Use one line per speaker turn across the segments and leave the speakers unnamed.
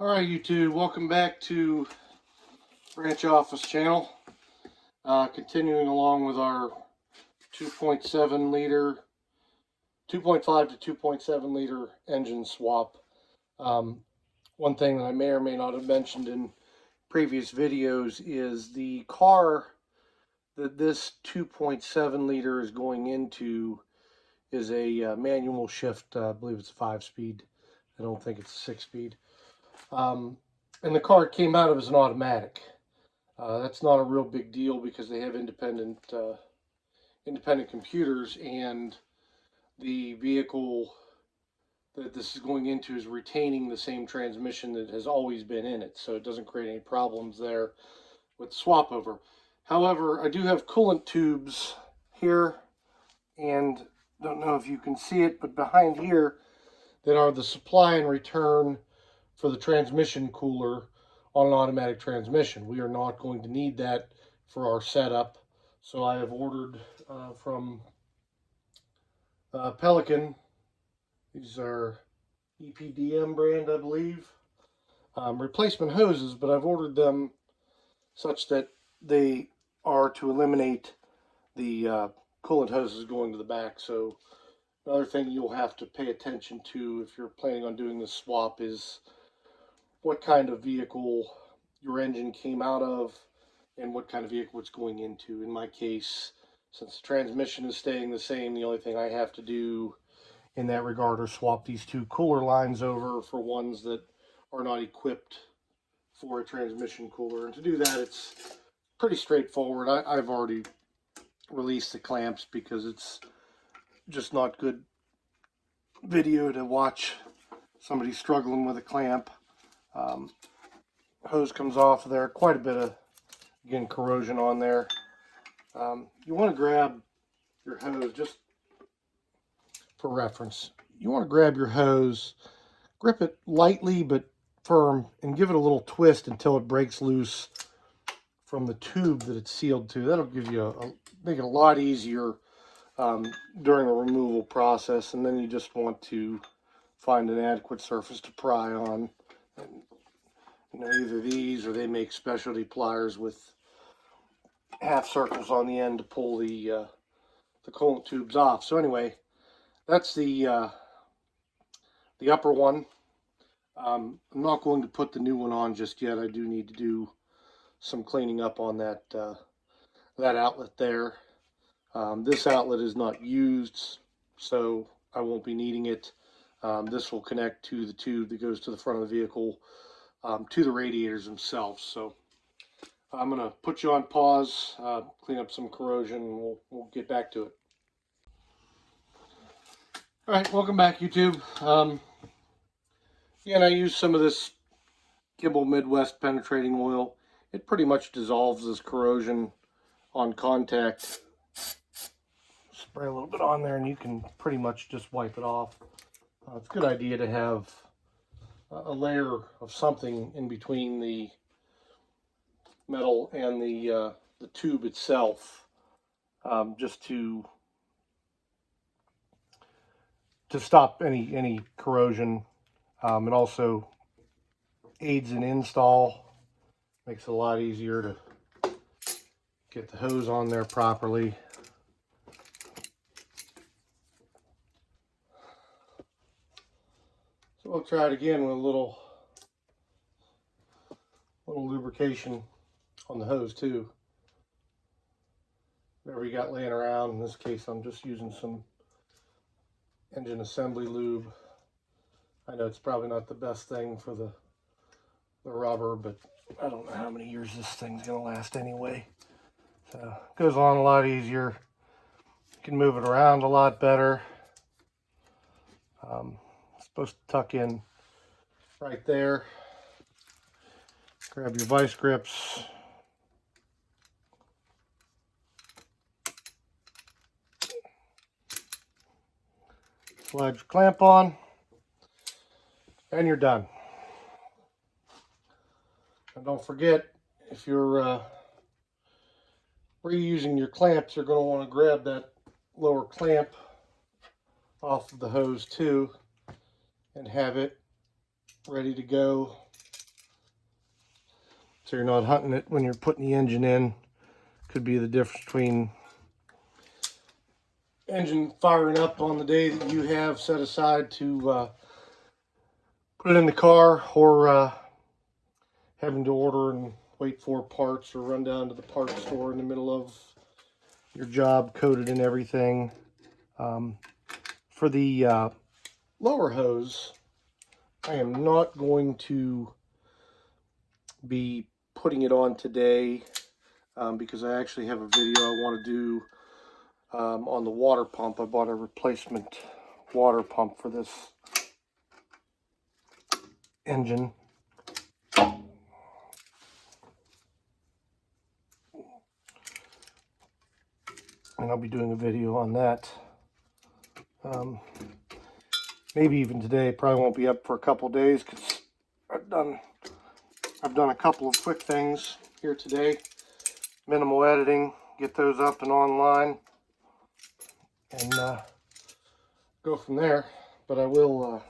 Alright YouTube, welcome back to Branch Office channel. Continuing along with our 2.7 liter, 2.5 to 2.7 liter engine swap. One thing that I may or may not have mentioned in previous videos is the car that this 2.7 liter is going into is a manual shift. I believe it's a 5-speed. I don't think it's a 6-speed. And the car it came out of as an automatic. That's not a real big deal because they have independent computers, and the vehicle that this is going into is retaining the same transmission that has always been in it, so it doesn't create any problems there with the swap over. However, I do have coolant tubes here, and don't know if you can see it, but behind here that are the supply and return for the transmission cooler on an automatic transmission. We are not going to need that for our setup, so I have ordered from Pelican. These are EPDM brand, I believe, replacement hoses, but I've ordered them such that they are to eliminate the coolant hoses going to the back. So another thing you'll have to pay attention to if you're planning on doing this swap is what kind of vehicle your engine came out of and what kind of vehicle it's going into. In my case, since the transmission is staying the same, the only thing I have to do in that regard are swap these two cooler lines over for ones that are not equipped for a transmission cooler. And to do that, it's pretty straightforward. I've already released the clamps because it's just not good video to watch somebody struggling with a clamp. Hose comes off there, quite a bit of, again, corrosion on there. You want to grab your hose, just for reference, you want to grab your hose, grip it lightly but firm, and give it a little twist until it breaks loose from the tube that it's sealed to. That'll give you make it a lot easier during the removal process. And then you just want to find an adequate surface to pry on. And, you know, either these, or they make specialty pliers with half circles on the end to pull the coolant tubes off. So anyway, that's the upper one. I'm not going to put the new one on just yet. I do need to do some cleaning up on that that outlet there. This outlet is not used, so I won't be needing it. This will connect to the tube that goes to the front of the vehicle, to the radiators themselves. So I'm going to put you on pause, clean up some corrosion, and we'll get back to it. Alright, welcome back YouTube. Again, I used some of this Kimball Midwest penetrating oil. It pretty much dissolves this corrosion on contact. Spray a little bit on there and you can pretty much just wipe it off. It's a good idea to have a layer of something in between the metal and the tube itself, just to stop any corrosion. It also aids in install, makes it a lot easier to get the hose on there properly. So we'll try it again with a little lubrication on the hose too. Whatever you got laying around. In this case, I'm just using some engine assembly lube. I know it's probably not the best thing for the rubber, but I don't know how many years this thing's going to last anyway. So it goes on a lot easier. You can move it around a lot better. It's supposed to tuck in right there. Grab your vice grips. Slide your clamp on, and you're done. And don't forget, if you're reusing your clamps, you're going to want to grab that lower clamp off of the hose too and have it ready to go so you're not hunting it when you're putting the engine in. Could be the difference between engine firing up on the day that you have set aside to put it in the car, or having to order and wait for parts, or run down to the parts store in the middle of your job, coated and everything. For the lower hose, I am not going to be putting it on today because I actually have a video I want to do on the water pump. I bought a replacement water pump for this engine. And I'll be doing a video on that. Maybe even today. Probably won't be up for a couple days because I've done a couple of quick things here today. Minimal editing, get those up and online, and go from there. But I will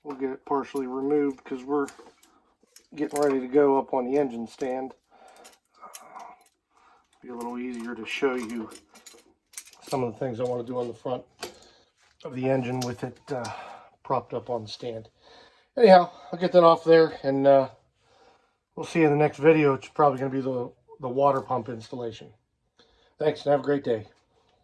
we'll get it partially removed because we're getting ready to go up on the engine stand. Be a little easier to show you some of the things I want to do on the front of the engine with it propped up on the stand. Anyhow, I'll get that off there, and we'll see you in the next video. It's probably going to be the water pump installation. Thanks, and have a great day.